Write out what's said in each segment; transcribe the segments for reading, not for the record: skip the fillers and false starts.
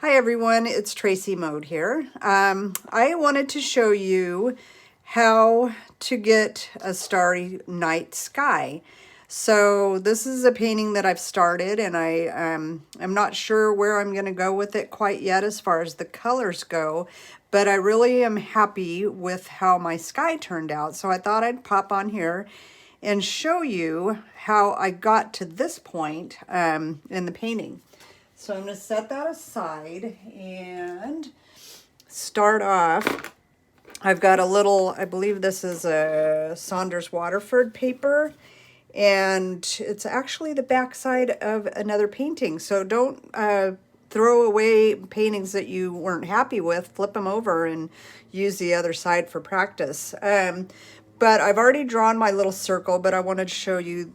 Hi everyone, it's Tracy Moad here. I wanted to show you how to get a starry night sky. So this is a painting that I've started, and I'm not sure where I'm going to go with it quite yet as far as the colors go, but I really am happy with how my sky turned out. So I thought I'd pop on here and show you how I got to this point in the painting. So I'm going to set that aside and start off. I've got a little, I believe this is a Saunders Waterford paper, and it's actually the backside of another painting. So don't throw away paintings that you weren't happy with. Flip them over and use the other side for practice. But I've already drawn my little circle, but I wanted to show you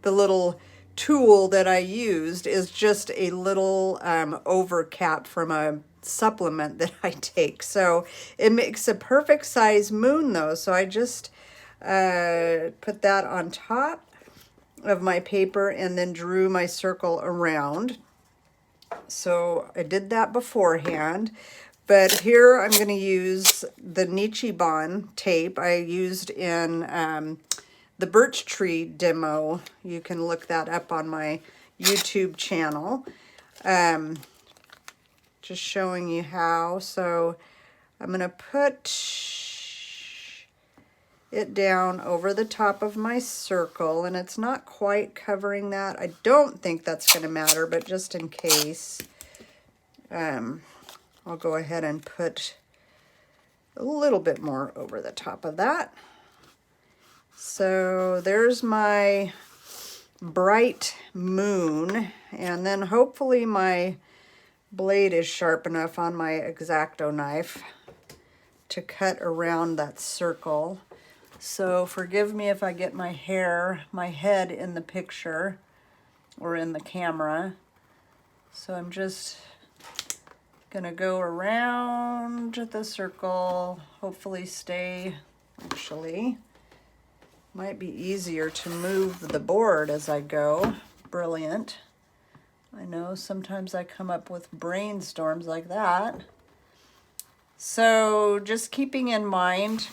the little tool that I used is just a little over cap from a supplement that I take. So it makes a perfect size moon though. So I just put that on top of my paper and then drew my circle around. So I did that beforehand. But here I'm going to use the Nichiban tape I used in the birch tree demo. You can look that up on my YouTube channel. Just showing you how. So I'm going to put it down over the top of my circle, and it's not quite covering that. I don't think that's going to matter, but just in case, I'll go ahead and put a little bit more over the top of that. So there's my bright moon, and then hopefully my blade is sharp enough on my X-Acto knife to cut around that circle. So forgive me if I get my head in the picture or in the camera. So I'm just gonna go around the circle, hopefully stay, actually. Might be easier to move the board as I go. Brilliant. I know sometimes I come up with brainstorms like that. So just keeping in mind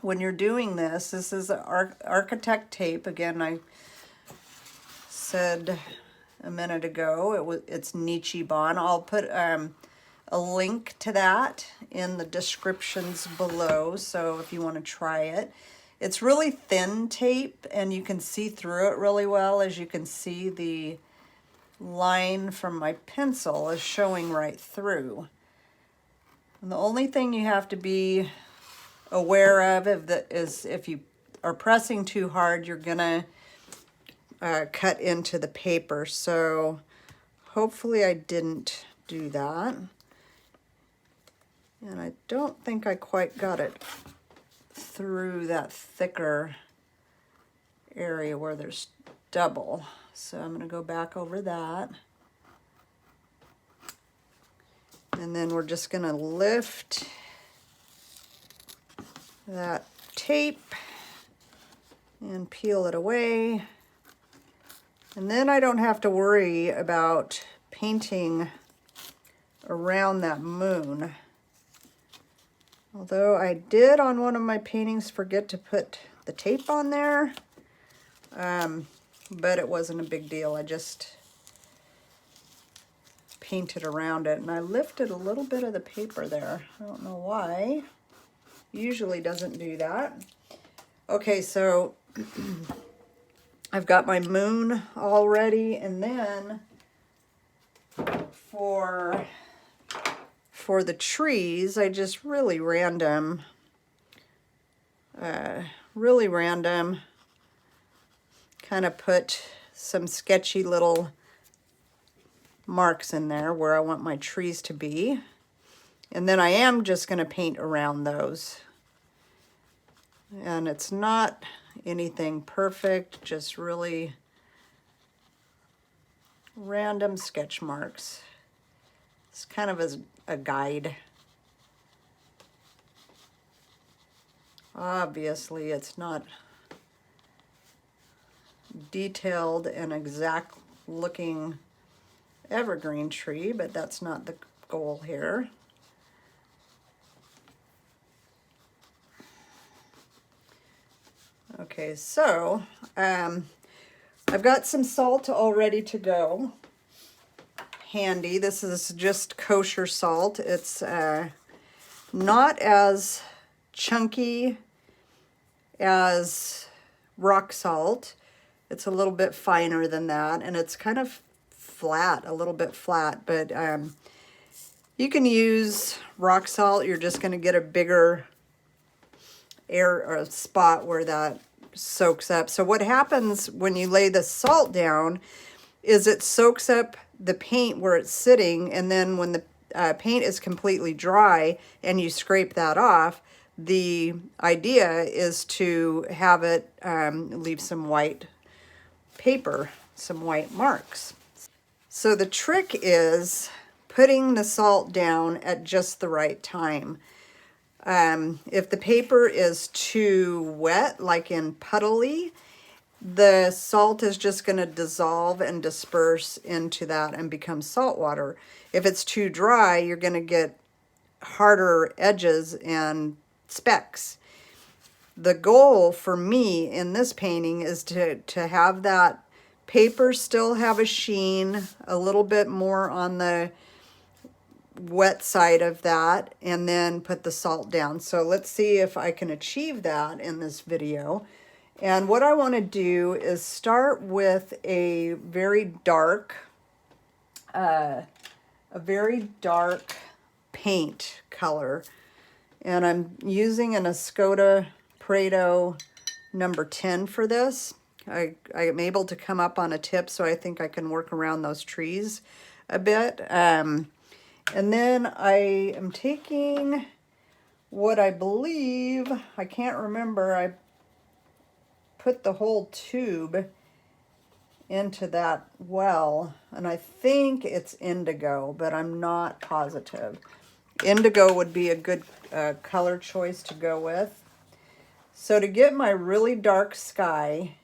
when you're doing this, this is architect tape. Again, I said a minute ago, it's Nichiban. I'll put a link to that in the descriptions below, so if you want to try it. It's really thin tape, and you can see through it really well. As you can see, the line from my pencil is showing right through. And the only thing you have to be aware of is if you are pressing too hard, you're gonna cut into the paper. So hopefully I didn't do that. And I don't think I quite got it through that thicker area where there's double. So I'm going to go back over that. And then we're just going to lift that tape and peel it away. And then I don't have to worry about painting around that moon. Although I did on one of my paintings forget to put the tape on there, but it wasn't a big deal. I just painted around it, and I lifted a little bit of the paper there. I don't know why. Usually doesn't do that. Okay, so I've got my moon all ready, and then for the trees, I just really random, kind of put some sketchy little marks in there where I want my trees to be. And then I am just going to paint around those. And it's not anything perfect, just really random sketch marks. It's kind of as a guide. Obviously, it's not detailed and exact looking evergreen tree, but that's not the goal here. Okay, so I've got some salt all ready to go. Handy. This is just kosher salt. It's not as chunky as rock salt. It's a little bit finer than that, and it's kind of flat, a little bit flat, but you can use rock salt. You're just going to get a bigger air or spot where that soaks up. So what happens when you lay the salt down is it soaks up the paint where it's sitting, and then when the paint is completely dry and you scrape that off, the idea is to have it leave some white paper, some white marks. So the trick is putting the salt down at just the right time. If the paper is too wet, like in puddly, the salt is just going to dissolve and disperse into that and become salt water. If it's too dry, you're going to get harder edges and specks. The goal for me in this painting is to have that paper still have a sheen, a little bit more on the wet side of that, and then put the salt down. So let's see if I can achieve that in this video. And what I want to do is start with a very dark paint color. And I'm using an Escoda Prado number 10 for this. I am able to come up on a tip, so I think I can work around those trees a bit. And then I am taking what I believe, I can't remember, I put the whole tube into that well, and I think it's indigo, but I'm not positive. Indigo would be a good color choice to go with. So to get my really dark sky,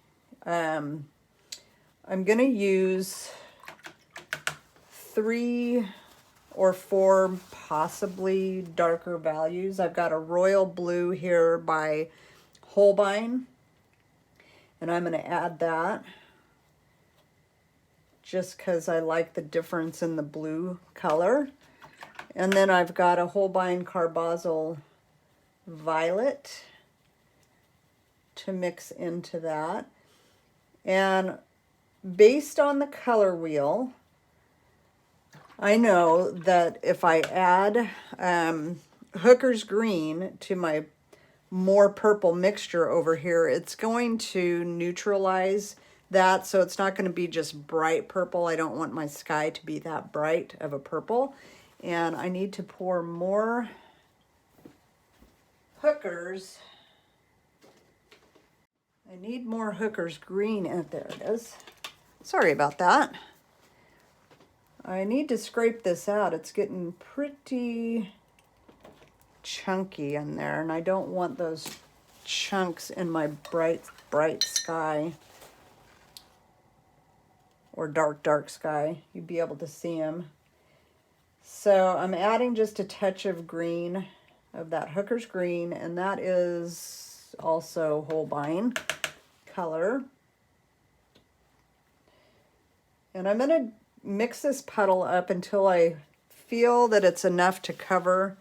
I'm going to use 3 or 4 possibly darker values. I've got a royal blue here by Holbein, and I'm going to add that just because I like the difference in the blue color. And then I've got a Holbein Carbazole Violet to mix into that. And based on the color wheel, I know that if I add Hooker's Green to my more purple mixture over here, it's going to neutralize that, so it's not going to be just bright purple. I don't want my sky to be that bright of a purple. And I need to pour more Hooker's. I need more Hooker's Green in there. It is. Sorry about that. I need to scrape this out. It's getting pretty chunky in there, and I don't want those chunks in my bright sky or dark sky. You'd be able to see them. So I'm adding just a touch of green, of that Hooker's Green, and that is also Holbein color. And I'm going to mix this puddle up until I feel that it's enough to cover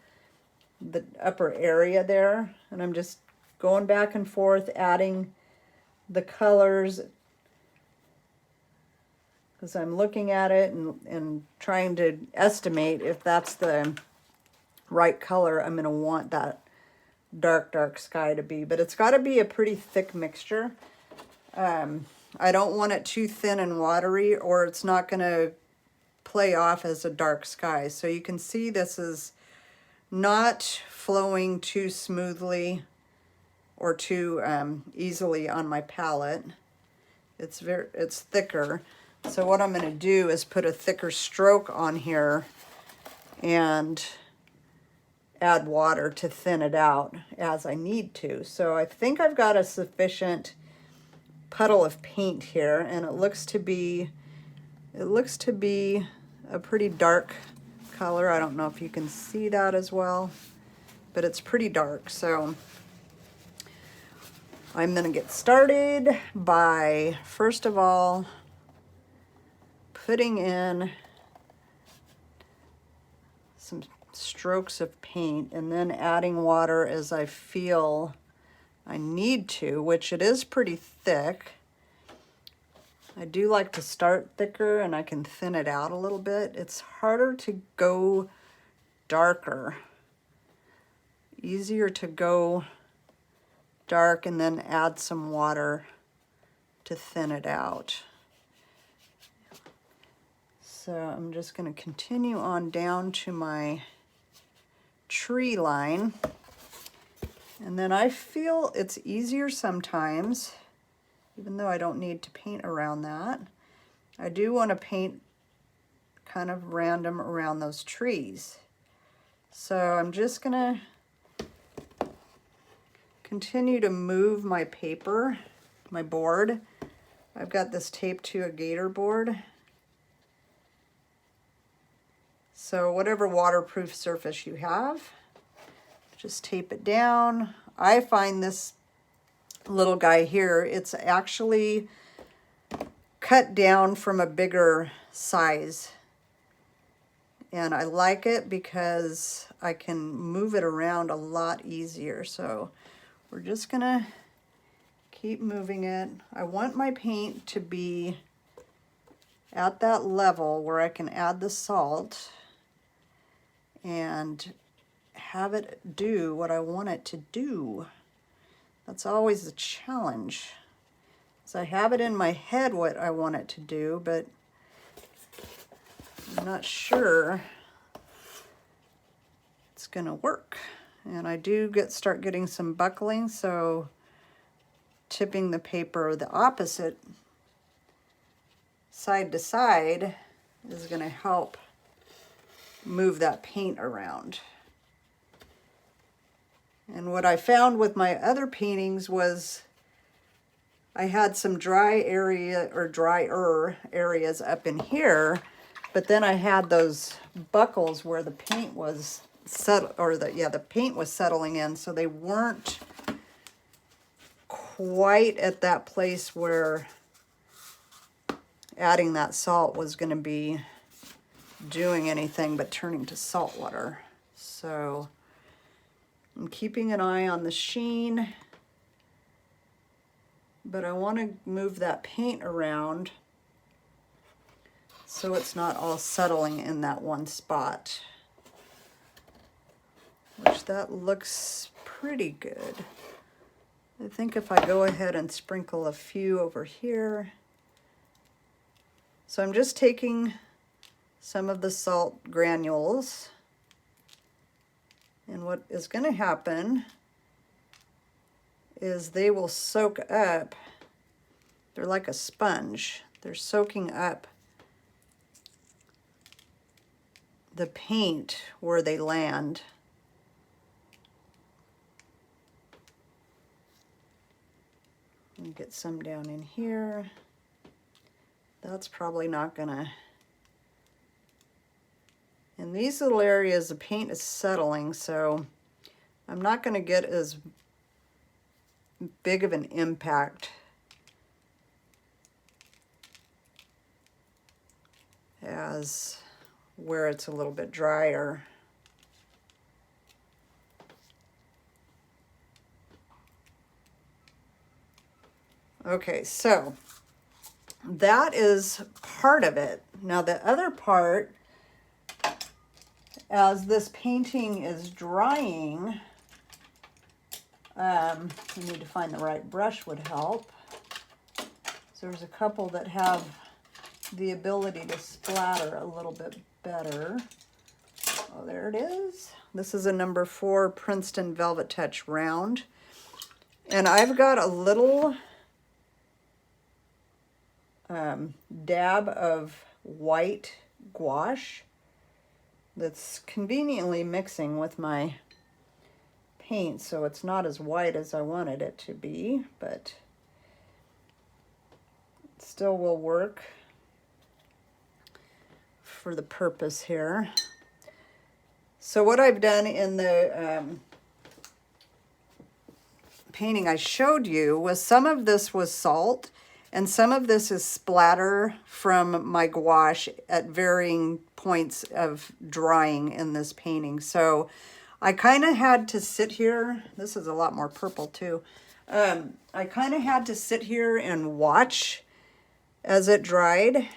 the upper area there. And I'm just going back and forth, adding the colors, because I'm looking at it and trying to estimate if that's the right color I'm going to want that dark sky to be. But it's got to be a pretty thick mixture. I don't want it too thin and watery, or it's not going to play off as a dark sky. So you can see this is not flowing too smoothly or too easily on my palette. It's thicker. So what I'm going to do is put a thicker stroke on here and add water to thin it out as I need to. So I think I've got a sufficient puddle of paint here, and it looks to be a pretty dark color. I don't know if you can see that as well, but it's pretty dark. So I'm going to get started by, first of all, putting in some strokes of paint and then adding water as I feel I need to, which it is pretty thick. I do like to start thicker and I can thin it out a little bit. It's harder to go darker. Easier to go dark and then add some water to thin it out. So I'm just going to continue on down to my tree line. And then I feel it's easier sometimes, even though I don't need to paint around that. I do want to paint kind of random around those trees. So I'm just going to continue to move my paper, my board. I've got this taped to a gator board. So whatever waterproof surface you have, just tape it down. I find this little guy here, it's actually cut down from a bigger size. And I like it because I can move it around a lot easier. So we're just gonna keep moving it. I want my paint to be at that level where I can add the salt and have it do what I want it to do. That's always the challenge. So I have it in my head what I want it to do, but I'm not sure it's gonna work. And I do start getting some buckling, so tipping the paper the opposite side to side is gonna help move that paint around. And what I found with my other paintings was I had some dry area or drier areas up in here, but then I had those buckles where the paint was the paint was settling in, so they weren't quite at that place where adding that salt was going to be doing anything but turning to salt water. So I'm keeping an eye on the sheen, but I want to move that paint around so it's not all settling in that one spot, which that looks pretty good. I think if I go ahead and sprinkle a few over here. So I'm just taking some of the salt granules, and what is going to happen is they will soak up. They're like a sponge. They're soaking up the paint where they land. And get some down in here. That's probably not gonna. In these little areas, the paint is settling, so I'm not gonna get as big of an impact as where it's a little bit drier. Okay, so that is part of it. Now the other part, as this painting is drying, you need to find the right brush would help. So there's a couple that have the ability to splatter a little bit better. Oh, there it is. This is a number 4 Princeton Velvet Touch Round. And I've got a little dab of white gouache that's conveniently mixing with my paint, so it's not as white as I wanted it to be, but it still will work for the purpose here. So what I've done in the painting I showed you was some of this was salt and some of this is splatter from my gouache at varying points of drying in this painting. So I kind of had to sit here. This is a lot more purple too. I kind of had to sit here and watch as it dried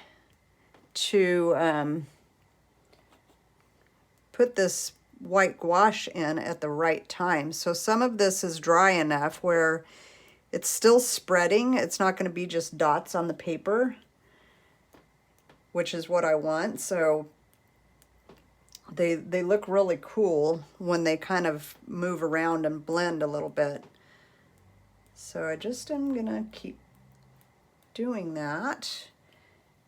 to put this white gouache in at the right time. So some of this is dry enough where it's still spreading. It's not going to be just dots on the paper, which is what I want. So they look really cool when they kind of move around and blend a little bit. So I just am going to keep doing that.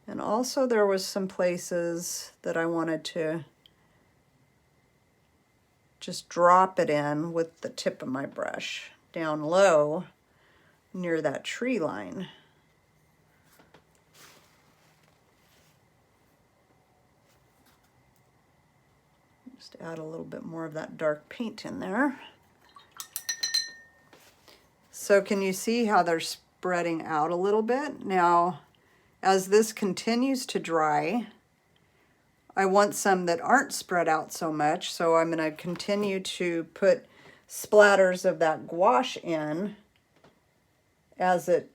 And also there was some places that I wanted to just drop it in with the tip of my brush down low near that tree line. Just add a little bit more of that dark paint in there. So can you see how they're spreading out a little bit? Now, as this continues to dry, I want some that aren't spread out so much, so I'm going to continue to put splatters of that gouache in as it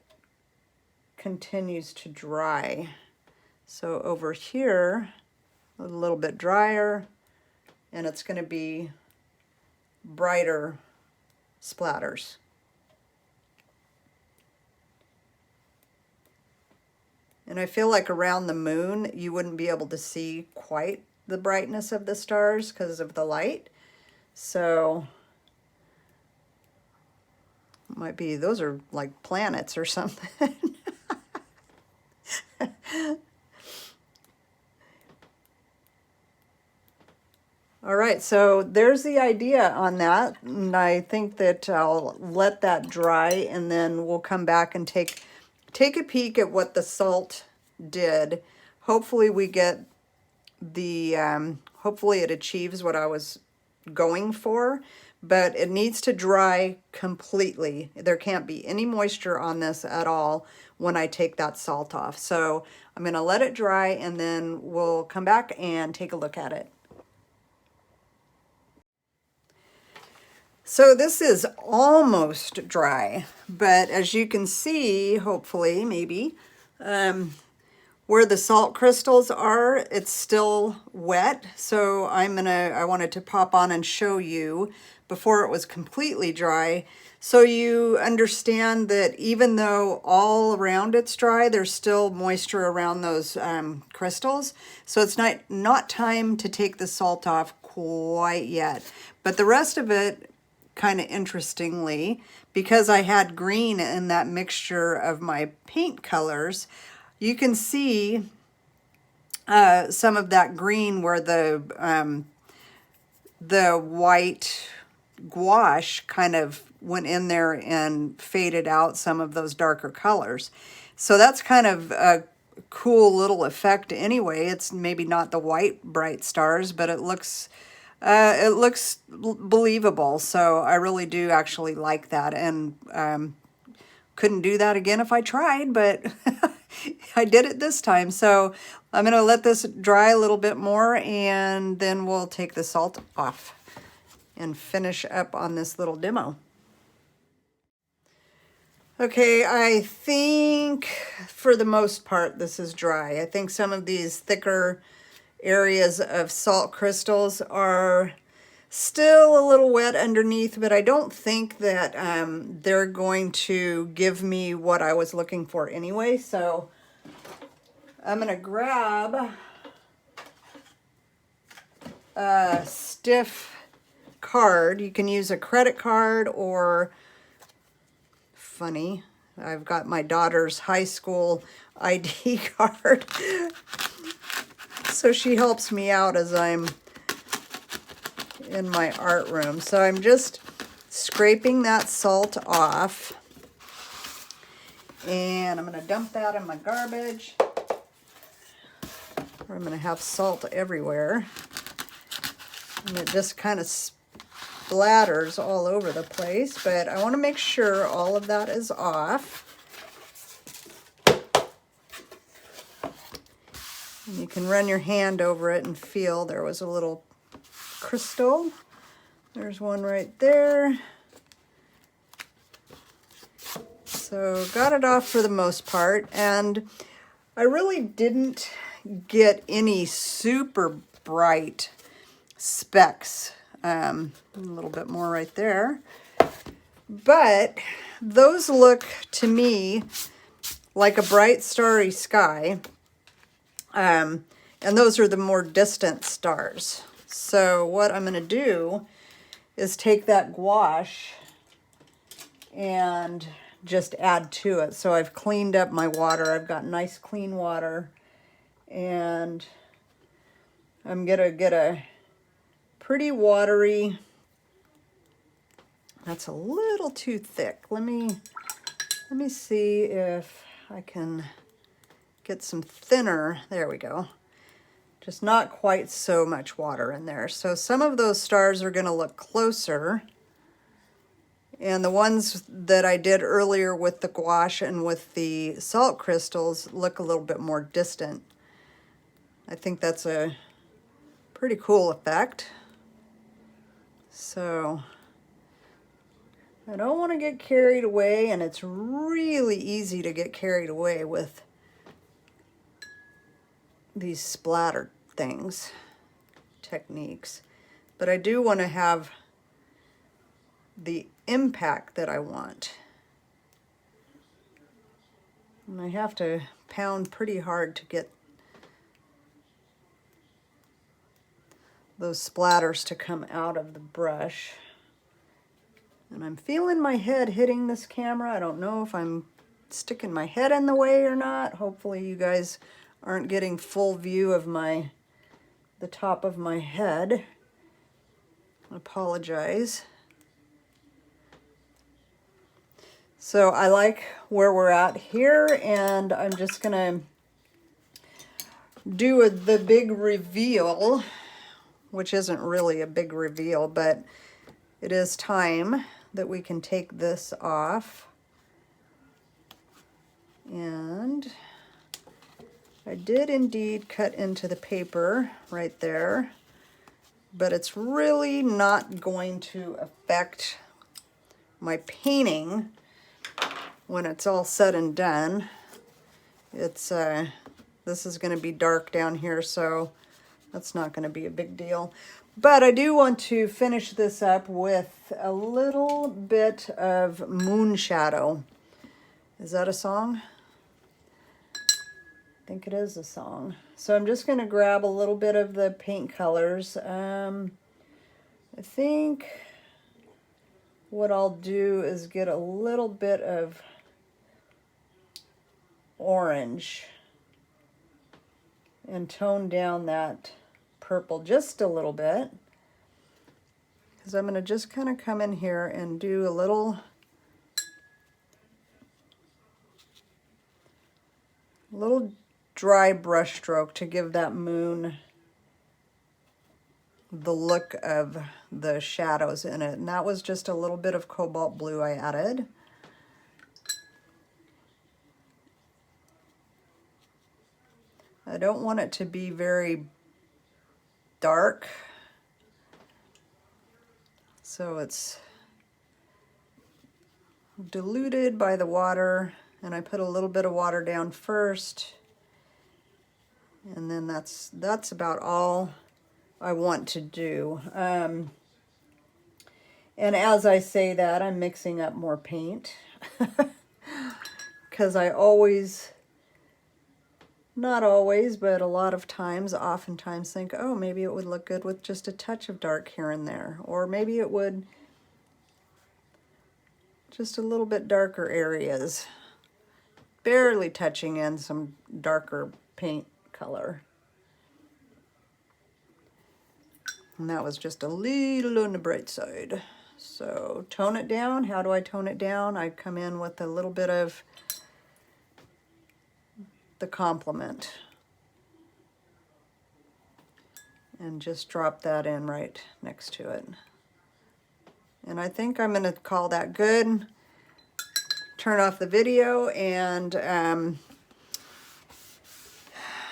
continues to dry. So over here, a little bit drier, and it's going to be brighter splatters. And I feel like around the moon, you wouldn't be able to see quite the brightness of the stars because of the light. So, it might be, those are like planets or something. All right, so there's the idea on that. And I think that I'll let that dry and then we'll come back and take a peek at what the salt did. Hopefully we get the, hopefully it achieves what I was going for, but it needs to dry completely. There can't be any moisture on this at all when I take that salt off. So I'm going to let it dry and then we'll come back and take a look at it. So this is almost dry, but as you can see, hopefully, maybe, where the salt crystals are, it's still wet. So I wanted to pop on and show you before it was completely dry. So you understand that even though all around it's dry, there's still moisture around those crystals. So it's not time to take the salt off quite yet. But the rest of it, kind of interestingly, because I had green in that mixture of my paint colors, you can see some of that green where the white gouache kind of went in there and faded out some of those darker colors. So that's kind of a cool little effect anyway. It's maybe not the white bright stars, but it looks believable. So I really do actually like that, and couldn't do that again if I tried, but I did it this time. So I'm going to let this dry a little bit more and then we'll take the salt off and finish up on this little demo. Okay, I think for the most part this is dry. I think some of these thicker areas of salt crystals are still a little wet underneath, but I don't think that they're going to give me what I was looking for anyway. So I'm going to grab a stiff card. You can use a credit card or, funny, I've got my daughter's high school ID card. So she helps me out as I'm in my art room. So I'm just scraping that salt off. And I'm going to dump that in my garbage. or I'm going to have salt everywhere. And it just kind of splatters all over the place, but I want to make sure all of that is off. And you can run your hand over it and feel there was a little crystal. There's one right there. So got it off for the most part, and I really didn't get any super bright specks. A little bit more right there. But those look to me like a bright starry sky. And those are the more distant stars. So what I'm going to do is take that gouache and just add to it. So I've cleaned up my water. I've got nice clean water. And I'm going to get a pretty watery, that's a little too thick. Let me see if I can get some thinner. There we go. Just not quite so much water in there. So some of those stars are going to look closer. And the ones that I did earlier with the gouache and with the salt crystals look a little bit more distant. I think that's a pretty cool effect. So I don't want to get carried away, and it's really easy to get carried away with these splatter things, techniques. But I do want to have the impact that I want. And I have to pound pretty hard to get those splatters to come out of the brush. And I'm feeling my head hitting this camera. I don't know if I'm sticking my head in the way or not. Hopefully you guys aren't getting full view of the top of my head. I apologize. So I like where we're at here, and I'm just gonna do the big reveal, which isn't really a big reveal, but it is time that we can take this off. And I did indeed cut into the paper right there, but it's really not going to affect my painting when it's all said and done. It's this is going to be dark down here, so that's not going to be a big deal. But I do want to finish this up with a little bit of moon shadow. Is that a song? I think it is a song. So I'm just going to grab a little bit of the paint colors. I think what I'll do is get a little bit of orange and tone down that purple just a little bit, because I'm going to just kind of come in here and do a little dry brush stroke to give that moon the look of the shadows in it. And that was just a little bit of cobalt blue I added. I don't want it to be very dark, so it's diluted by the water, and I put a little bit of water down first, and then that's about all I want to do. And as I say that, I'm mixing up more paint because I always, not always, but a lot of times, oftentimes think, oh, maybe it would look good with just a touch of dark here and there, or maybe it would just a little bit darker areas, barely touching in some darker paint color. And that was just a little on the bright side. So tone it down. How do I tone it down? I come in with a little bit of the complement. and just drop that in right next to it. And I think I'm going to call that good. Turn off the video, and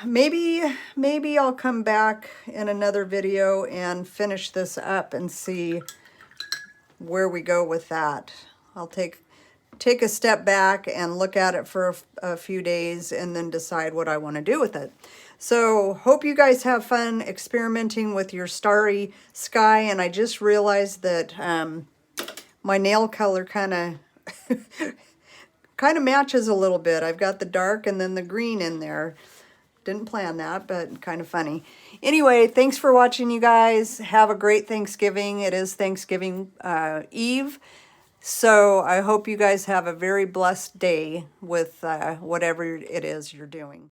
maybe I'll come back in another video and finish this up and see where we go with that. I'll take a step back and look at it for a few days and then decide what I want to do with it. So hope you guys have fun experimenting with your starry sky. And I just realized that my nail color kind of matches a little bit. I've got the dark and then the green in there. Didn't plan that, but kind of funny. Anyway, thanks for watching, you guys. Have a great Thanksgiving. It is Thanksgiving Eve. So I hope you guys have a very blessed day with whatever it is you're doing.